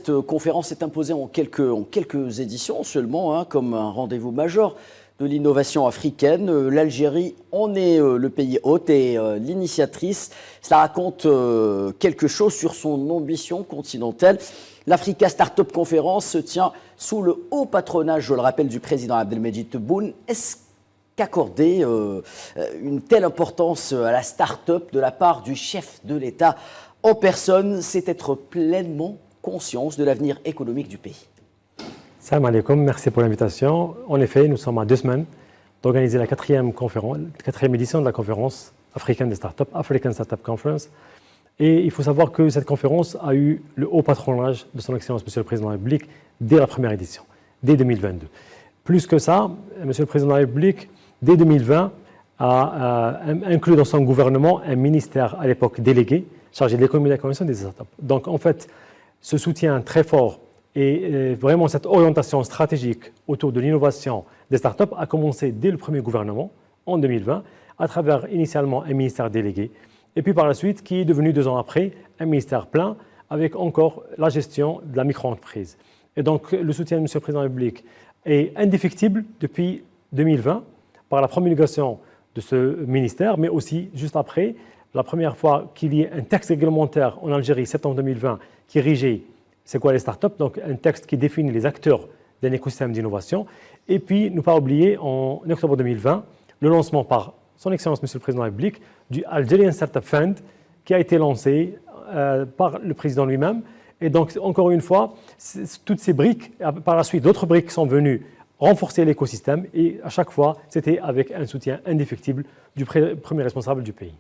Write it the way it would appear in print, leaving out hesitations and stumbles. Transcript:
cette conférence s'est imposée en quelques éditions seulement, comme un rendez-vous majeur de l'innovation africaine. L'Algérie en est le pays hôte et l'initiatrice. Cela raconte quelque chose sur son ambition continentale. L'Africa Startup Conference se tient sous le haut patronage, je le rappelle, du président Abdelmejid Tebboune. Est-ce qu'accorder une telle importance à la start-up de la part du chef de l'État en personne, c'est être pleinement conscience de l'avenir économique du pays? Salam alaikum, merci pour l'invitation. En effet, nous sommes à 2 semaines d'organiser la quatrième édition de la conférence africaine des startups, African Startup Conference. Et il faut savoir que cette conférence a eu le haut patronage de son Excellence Monsieur le Président de la République dès la première édition, dès 2022. Plus que ça, Monsieur le Président de la République, dès 2020, a inclus dans son gouvernement un ministère à l'époque délégué chargé de l'économie et de la connexion des startups. Donc en fait, ce soutien très fort et vraiment cette orientation stratégique autour de l'innovation des startups a commencé dès le premier gouvernement, en 2020, à travers initialement un ministère délégué, et puis par la suite, qui est devenu 2 ans après, un ministère plein, avec encore la gestion de la micro-entreprise. Et donc le soutien de M. le Président de la République est indéfectible depuis 2020, par la promulgation de ce ministère, mais aussi juste après, la première fois qu'il y ait un texte réglementaire en Algérie, septembre 2020, qui régit c'est quoi les startups, donc un texte qui définit les acteurs d'un écosystème d'innovation. Et puis, ne pas oublier, en octobre 2020, le lancement par son Excellence Monsieur le Président de la République du Algerian Startup Fund, qui a été lancé par le Président lui-même. Et donc, encore une fois, toutes ces briques, par la suite, d'autres briques sont venues renforcer l'écosystème et à chaque fois, c'était avec un soutien indéfectible du premier responsable du pays.